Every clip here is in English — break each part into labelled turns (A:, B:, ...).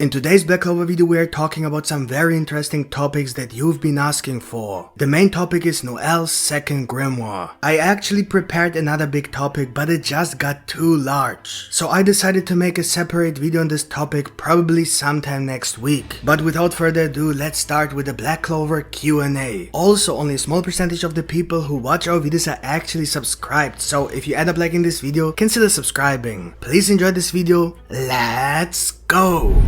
A: In today's Black Clover video we are talking about some very interesting topics that you've been asking for. The main topic is Noelle's second grimoire. I actually prepared another big topic but it just got too large. So I decided to make a separate video on this topic probably sometime next week. But without further ado, let's start with the Black Clover Q&A. Also, only a small percentage of the people who watch our videos are actually subscribed, so if you end up liking this video, consider subscribing. Please enjoy this video. Let's go!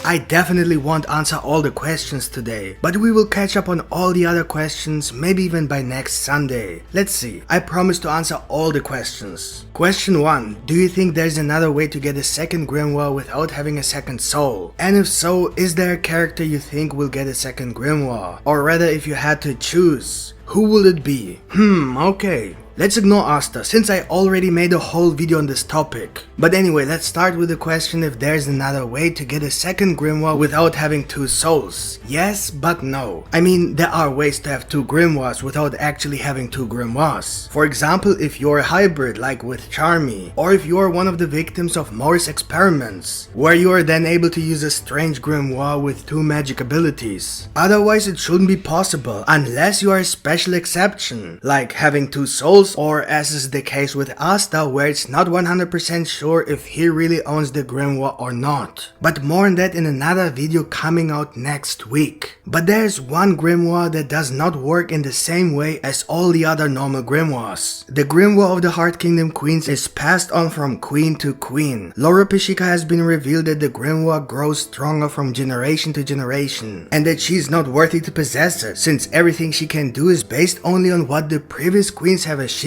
A: I definitely won't answer all the questions today, but we will catch up on all the other questions, maybe even by next Sunday. Let's see, I promise to answer all the questions. Question 1. Do you think there's another way to get a second grimoire without having a second soul? And if so, is there a character you think will get a second grimoire? Or rather, if you had to choose, who will it be? Okay. Let's ignore Asta, since I already made a whole video on this topic. But anyway, let's start with the question if there's another way to get a second grimoire without having two souls. Yes, but no. I mean, there are ways to have two grimoires without actually having two grimoires. For example, if you're a hybrid like with Charmy, or if you're one of the victims of Morris experiments, where you are then able to use a strange grimoire with two magic abilities. Otherwise, it shouldn't be possible, unless you are a special exception, like having two souls, or as is the case with Asta, where it's not 100% sure if he really owns the grimoire or not. But more on that in another video coming out next week. But there's one grimoire that does not work in the same way as all the other normal grimoires. The grimoire of the Heart Kingdom Queens is passed on from queen to queen. Lolopechka has been revealed that the grimoire grows stronger from generation to generation, and that she's not worthy to possess it, since everything she can do is based only on what the previous queens have achieved.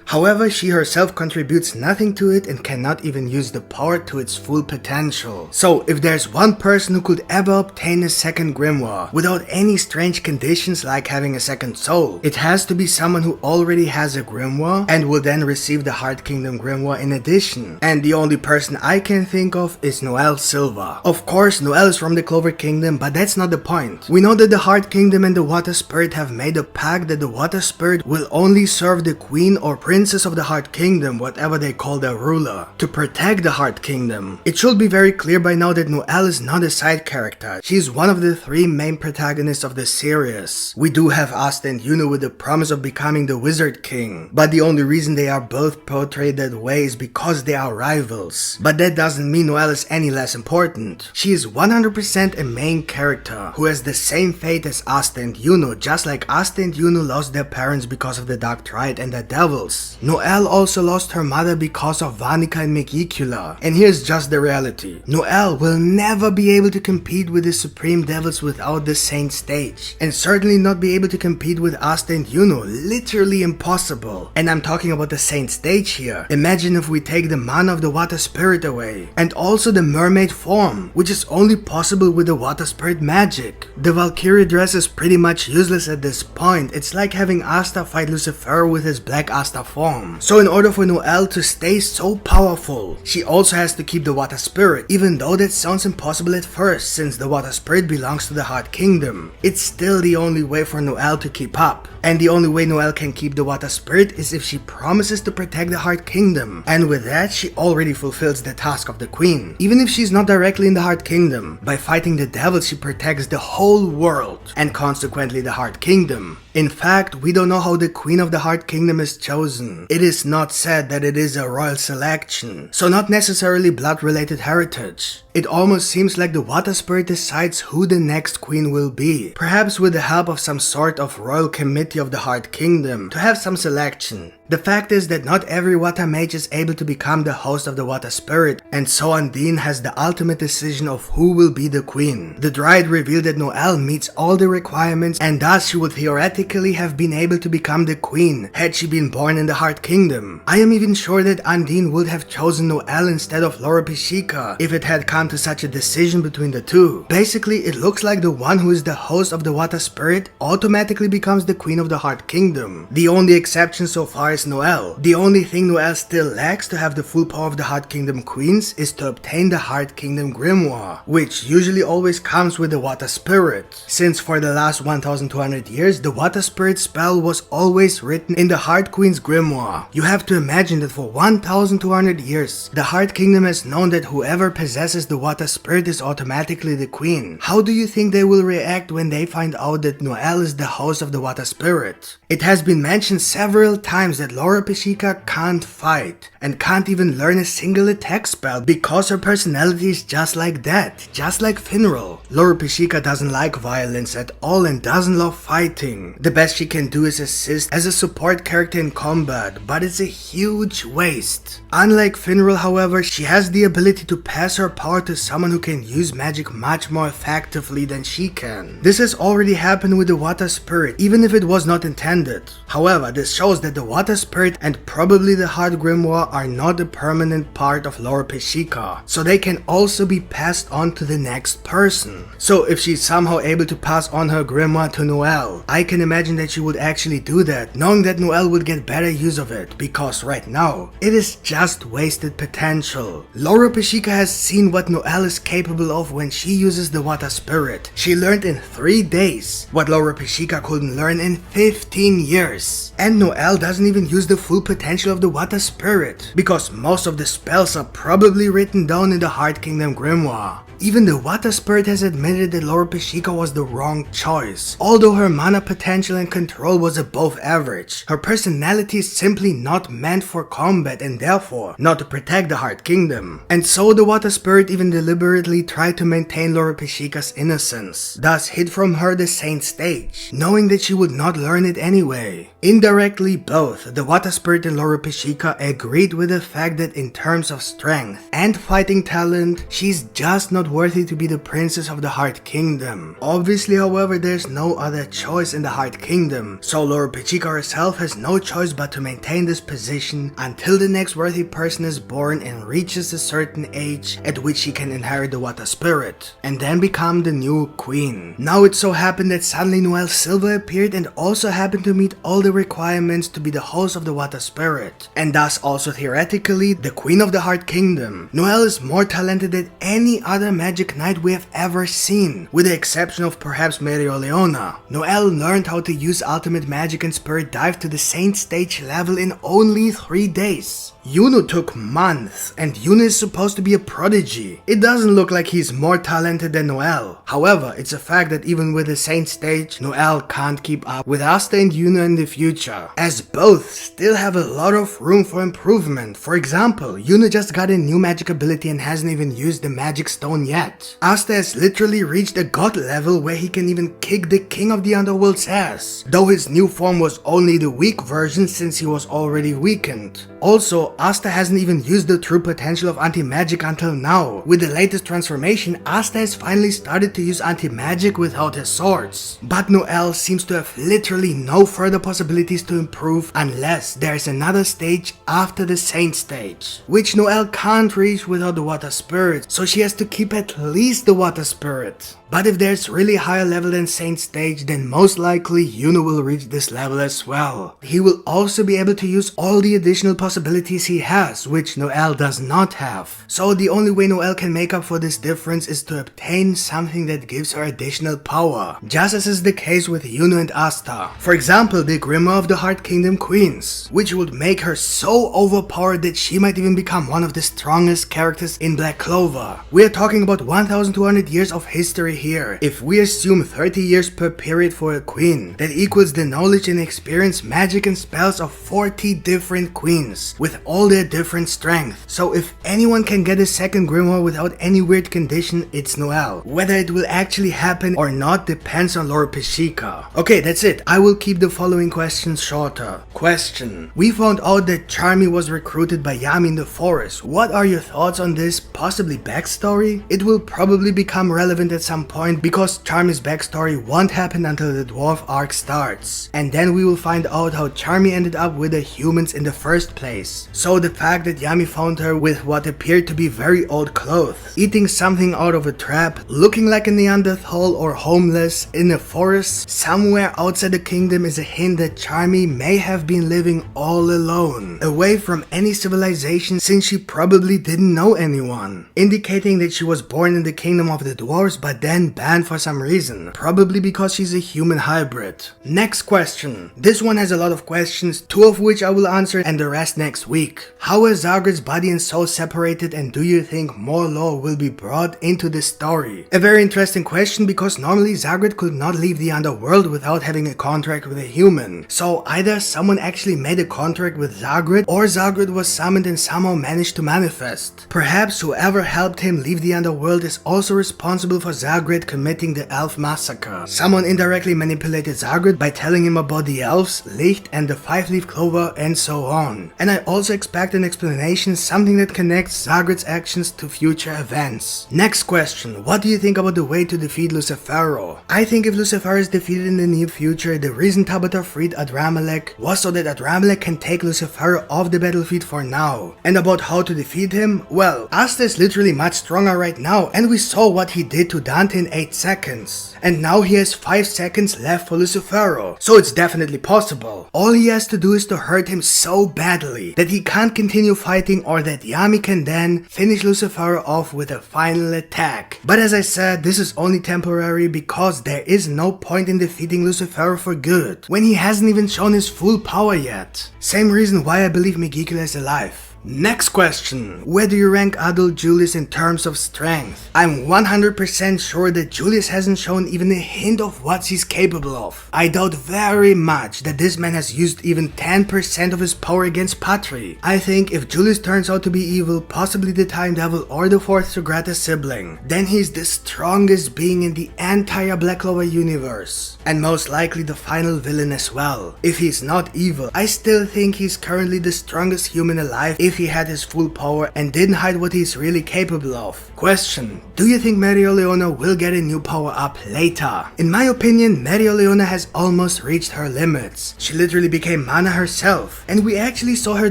A: However, she herself contributes nothing to it and cannot even use the power to its full potential. So if there's one person who could ever obtain a second grimoire without any strange conditions like having a second soul, it has to be someone who already has a grimoire and will then receive the Heart Kingdom grimoire in addition. And the only person I can think of is Noelle Silva. Of course, Noelle is from the Clover Kingdom, but that's not the point. We know that the Heart Kingdom and the Water Spirit have made a pact that the Water Spirit will only serve the Queen or Princess of the Heart Kingdom, whatever they call their ruler, to protect the Heart Kingdom. It should be very clear by now that Noelle is not a side character. She is one of the three main protagonists of the series. We do have Asta and Yuno with the promise of becoming the Wizard King, but the only reason they are both portrayed that way is because they are rivals. But that doesn't mean Noelle is any less important. She is 100% a main character who has the same fate as Asta and Yuno, just like Asta and Yuno lost their parents because of the Dark Triad and the devils. Noelle also lost her mother because of Vanica and Megicula. And here's just the reality. Noelle will never be able to compete with the Supreme Devils without the Saint stage. And certainly not be able to compete with Asta and Yuno. Literally impossible. And I'm talking about the Saint stage here. Imagine if we take the mana of the Water Spirit away. And also the mermaid form, which is only possible with the Water Spirit magic. The Valkyrie dress is pretty much useless at this point. It's like having Asta fight Lucifer with his Black Asta form. So in order for Noelle to stay so powerful, she also has to keep the Water Spirit, even though that sounds impossible at first since the Water Spirit belongs to the Heart Kingdom. It's still the only way for Noelle to keep up. And the only way Noelle can keep the Water Spirit is if she promises to protect the Heart Kingdom. And with that, she already fulfills the task of the Queen. Even if she's not directly in the Heart Kingdom, by fighting the devils she protects the whole world, and consequently the Heart Kingdom. In fact, we don't know how the Queen of the Heart Kingdom is chosen. It is not said that it is a royal selection, so not necessarily blood-related heritage. It almost seems like the Water Spirit decides who the next queen will be, perhaps with the help of some sort of royal committee of the Heart Kingdom to have some selection. The fact is that not every water mage is able to become the host of the Water Spirit, and so Undine has the ultimate decision of who will be the queen. The Dryad revealed that Noelle meets all the requirements, and thus she would theoretically have been able to become the queen had she been born in the Heart Kingdom. I am even sure that Undine would have chosen Noelle instead of Lolopechka if it had come to such a decision between the two. Basically, it looks like the one who is the host of the Water Spirit automatically becomes the Queen of the Heart Kingdom. The only exception so far is Noelle. The only thing Noelle still lacks to have the full power of the Heart Kingdom Queens is to obtain the Heart Kingdom Grimoire, which usually always comes with the Water Spirit, since for the last 1200 years the Water Spirit spell was always written in the Heart Queen's Grimoire. You have to imagine that for 1200 years the Heart Kingdom has known that whoever possesses the the water spirit is automatically the queen. How do you think they will react when they find out that Noelle is the host of the water spirit? It has been mentioned several times that Lolopechka can't fight and can't even learn a single attack spell because her personality is just like that, just like Finral. Lolopechka doesn't like violence at all and doesn't love fighting. The best she can do is assist as a support character in combat, but it's a huge waste. Unlike Finral, however, she has the ability to pass her power to someone who can use magic much more effectively than she can. This has already happened with the water spirit, even if it was not intended. However, this shows that the water spirit and probably the heart grimoire are not a permanent part of Lolopechka, so they can also be passed on to the next person. So if she's somehow able to pass on her grimoire to Noelle, I can imagine that she would actually do that, knowing that Noelle would get better use of it, because right now, it is just wasted potential. Lolopechka has seen what Noelle is capable of when she uses the water spirit. She learned in 3 days what Lolopechka couldn't learn in 15 years. And Noelle doesn't even use the full potential of the water spirit, because most of the spells are probably written down in the Heart Kingdom grimoire. Even the water spirit has admitted that Lolopechka was the wrong choice. Although her mana potential and control was above average, her personality is simply not meant for combat and therefore not to protect the Heart Kingdom. And so the water spirit even deliberately tried to maintain Lolopechka's innocence, thus hid from her the Saint stage, knowing that she would not learn it anyway. Indirectly, both the water spirit and Lolopechka agreed with the fact that in terms of strength and fighting talent, she's just not worthy to be the princess of the Heart Kingdom. Obviously, however, there's no other choice in the Heart Kingdom, so Lolopechka herself has no choice but to maintain this position until the next worthy person is born and reaches a certain age at which she can inherit the water spirit, and then become the new queen. Now it so happened that suddenly Noelle Silver appeared and also happened to meet all the requirements to be the host of the water spirit, and thus also theoretically the queen of the Heart Kingdom. Noelle is more talented than any other magic knight we have ever seen, with the exception of perhaps Mereoleona. Noelle learned how to use ultimate magic and spirit dive to the Saint stage level in only 3 days. Yuno took months, and Yuno is supposed to be a prodigy. It doesn't look like he's more talented than Noelle. However, it's a fact that even with the Saint stage, Noelle can't keep up with Asta and Yuno in the future, as both still have a lot of room for improvement. For example, Yuno just got a new magic ability and hasn't even used the magic stone yet. Asta has literally reached a god level where he can even kick the king of the underworld's ass, though his new form was only the weak version since he was already weakened. Also, Asta hasn't even used the true potential of anti-magic until now. With the latest transformation, Asta has finally started to use anti-magic without his swords. But Noelle seems to have literally no further possibilities to improve unless there's another stage after the Saint stage, which Noelle can't reach without the water spirit, so she has to keep at least the water spirit. But if there's really higher level than Saint stage, then most likely Yuno will reach this level as well. He will also be able to use all the additional possibilities he has, which Noelle does not have. So the only way Noelle can make up for this difference is to obtain something that gives her additional power, just as is the case with Yuno and Asta. For example, the Grimoire of the Heart Kingdom Queens, which would make her so overpowered that she might even become one of the strongest characters in Black Clover. We are talking about 1200 years of history here. If we assume 30 years per period for a queen, that equals the knowledge and experience, magic and spells of 40 different queens, with all their different strength. So if anyone can get a second grimoire without any weird condition, it's Noelle. Whether it will actually happen or not depends on Lolopechka. Okay, that's it. I will keep the following questions shorter. Question: we found out that Charmy was recruited by Yami in the forest. What are your thoughts on this possibly backstory? It will probably become relevant at some point because Charmy's backstory won't happen until the dwarf arc starts, and then we will find out how Charmy ended up with the humans in the first place. So the fact that Yami found her with what appeared to be very old clothes, eating something out of a trap, looking like a Neanderthal or homeless in a forest somewhere outside the kingdom is a hint that Charmy may have been living all alone, away from any civilization since she probably didn't know anyone, indicating that she was born in the kingdom of the dwarves but then then banned for some reason, probably because she's a human hybrid. Next question. This one has a lot of questions, 2 of which I will answer and the rest next week. How is Zagred's body and soul separated, and do you think more lore will be brought into the story? A very interesting question, because normally Zagred could not leave the underworld without having a contract with a human. So either someone actually made a contract with Zagred, or Zagred was summoned and somehow managed to manifest. Perhaps whoever helped him leave the underworld is also responsible for Zagred committing the elf massacre. Someone indirectly manipulated Zagred by telling him about the elves, Licht and the 5-leaf clover and so on. And I also expect an explanation, something that connects Zagred's actions to future events. Next question. What do you think about the way to defeat Lucifero? I think if Lucifero is defeated in the near future, the reason Tabata freed Adramelech was so that Adramelech can take Lucifero off the battlefield for now. And about how to defeat him? Well, Asta is literally much stronger right now, and we saw what he did to Dante in 8 seconds. And now he has 5 seconds left for Lucifero, so it's definitely possible. All he has to do is to hurt him so badly that he can't continue fighting, or that Yami can then finish Lucifero off with a final attack. But as I said, this is only temporary, because there is no point in defeating Lucifero for good, when he hasn't even shown his full power yet. Same reason why I believe Megicula is alive. Next question. Where do you rank adult Julius in terms of strength? I'm 100% sure that Julius hasn't shown even a hint of what he's capable of. I doubt very much that this man has used even 10% of his power against Patri. I think if Julius turns out to be evil, possibly the Time Devil or the 4th Sugrata sibling, then he's the strongest being in the entire Black Clover universe. And most likely the final villain as well. If he's not evil, I still think he's currently the strongest human alive if he had his full power and didn't hide what he's really capable of. Question. Do you think Mereoleona will get a new power up later? In my opinion, Mereoleona has almost reached her limits. She literally became mana herself, and we actually saw her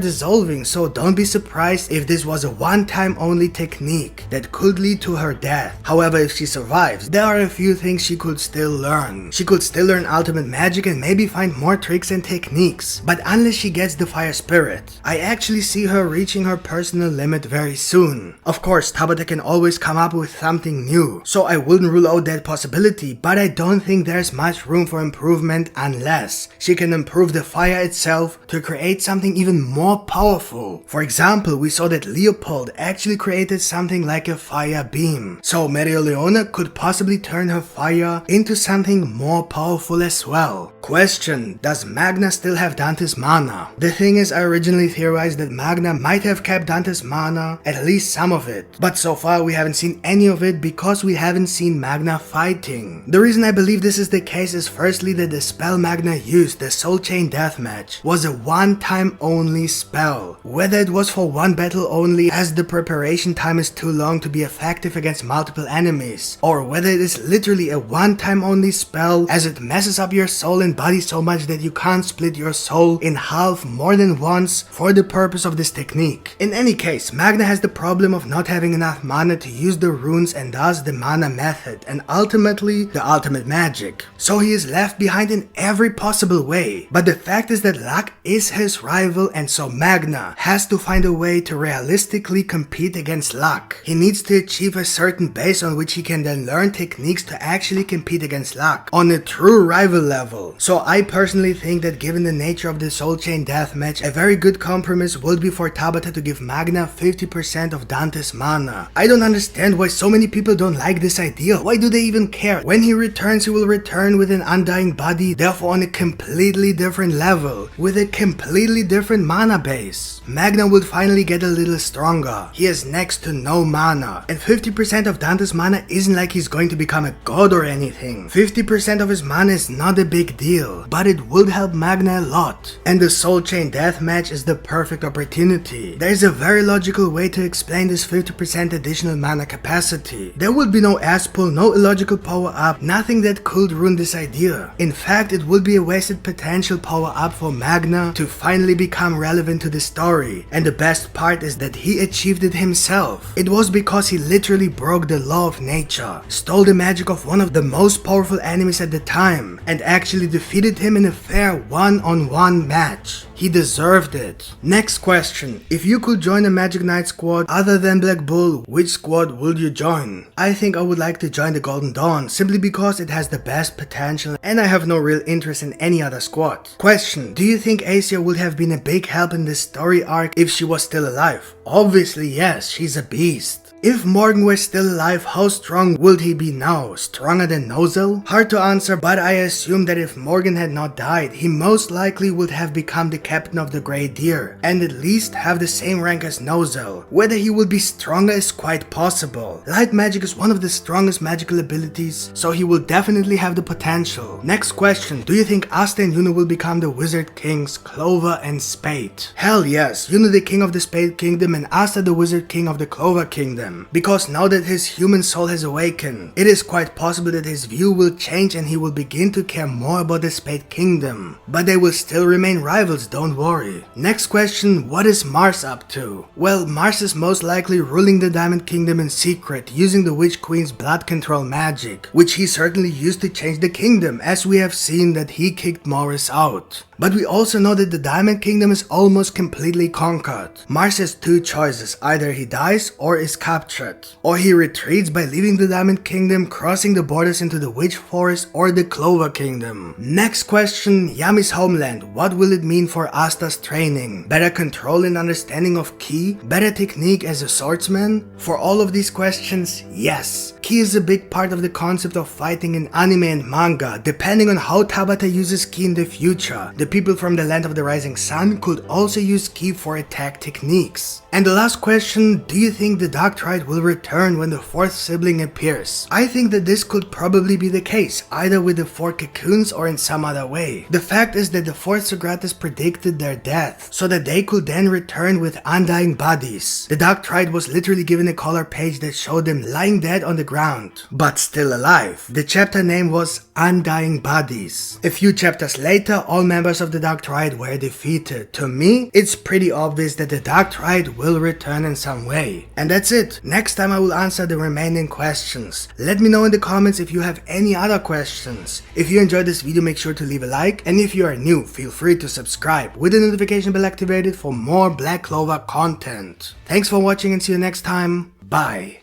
A: dissolving, so don't be surprised if this was a one-time only technique that could lead to her death. However, if she survives, there are a few things she could still learn. She could still learn ultimate magic and maybe find more tricks and techniques, but unless she gets the fire spirit, I actually see her reaching her personal limit very soon. Of course, Tabata can always come up with something new, so I wouldn't rule out that possibility, but I don't think there's much room for improvement unless she can improve the fire itself to create something even more powerful. For example, we saw that Leopold actually created something like a fire beam, so Mereoleona could possibly turn her fire into something more powerful as well. Question. Does Magna still have Dante's mana? The thing is, I originally theorized that Magna might have kept Dante's mana, at least some of it, but so far we haven't seen any of it because we haven't seen Magna fighting. The reason I believe this is the case is firstly that the spell Magna used, the Soul Chain Deathmatch, was a one-time only spell. Whether it was for one battle only, as the preparation time is too long to be effective against multiple enemies, or whether it is literally a one-time only spell as it messes up your soul and body so much that you can't split your soul in half more than once for the purpose of this technique. In any case, Magna has the problem of not having enough mana to use the runes and thus the mana method and ultimately the ultimate magic. So he is left behind in every possible way. But the fact is that luck is his rival, and so Magna has to find a way to realistically compete against luck. He needs to achieve a certain base on which he can then learn techniques to actually compete against luck on a true rival level. So I personally think that given the nature of the Soul Chain Deathmatch, a very good compromise would be for Tabata to give Magna 50% of Dante's mana. I don't understand why so many people don't like this idea. Why do they even care? When he returns, he will return with an undying body, therefore on a completely different level, with a completely different mana base. Magna will finally get a little stronger. He has next to no mana, and 50% of Dante's mana isn't like he's going to become a god or anything. 50% of his mana is not a big deal, but it would help Magna a lot. And the Soul Chain Deathmatch is the perfect opportunity. There is a very logical way to explain this 50% additional mana capacity. There would be no ass pull, no illogical power up, nothing that could ruin this idea. In fact, it would be a wasted potential power up for Magna to finally become relevant to the story. And the best part is that he achieved it himself. It was because he literally broke the law of nature, stole the magic of one of the most powerful enemies at the time, and actually defeated him in a fair one-on-one match. He deserved it. Next question. If you could join a Magic Knight squad other than Black Bull, which squad would you join? I think I would like to join the Golden Dawn simply because it has the best potential and I have no real interest in any other squad. Question. Do you think Asia would have been a big help in this story arc if she was still alive? Obviously yes, she's a beast. If Morgan were still alive, how strong would he be now? Stronger than Nozel? Hard to answer, but I assume that if Morgan had not died, he most likely would have become the captain of the Grey Deer, and at least have the same rank as Nozel. Whether he would be stronger is quite possible. Light magic is one of the strongest magical abilities, so he will definitely have the potential. Next question, do you think Asta and Yuno will become the Wizard Kings, Clover and Spade? Hell yes, Yuno the King of the Spade Kingdom and Asta the Wizard King of the Clover Kingdom. Because now that his human soul has awakened, it is quite possible that his view will change and he will begin to care more about the Spade Kingdom. But they will still remain rivals, don't worry. Next question, what is Mars up to? Well, Mars is most likely ruling the Diamond Kingdom in secret, using the Witch Queen's blood control magic, which he certainly used to change the kingdom, as we have seen that he kicked Morris out. But we also know that the Diamond Kingdom is almost completely conquered. Mars has two choices, either he dies or is captured. Or he retreats by leaving the Diamond Kingdom, crossing the borders into the Witch Forest or the Clover Kingdom. Next question, Yami's homeland, what will it mean for Asta's training? Better control and understanding of Ki? Better technique as a swordsman? For all of these questions, yes. Ki is a big part of the concept of fighting in anime and manga. Depending on how Tabata uses Ki in the future, the people from the land of the rising sun could also use Ki for attack techniques. And the last question, do you think the Darktriad will return when the fourth sibling appears? I think that this could probably be the case, either with the four cocoons or in some other way. The fact is that the fourth Sogratis predicted their death, so that they could then return with undying bodies. The Darktriad was literally given a color page that showed them lying dead on the ground, but still alive. The chapter name was Undying Bodies. A few chapters later, all members of the Darktriad were defeated. To me, it's pretty obvious that the Darktriad will return in some way. And that's it. Next time I will answer the remaining questions. Let me know in the comments if you have any other questions. If you enjoyed this video, make sure to leave a like, and if you are new, feel free to subscribe with the notification bell activated for more Black Clover content. Thanks for watching and see you next time. Bye.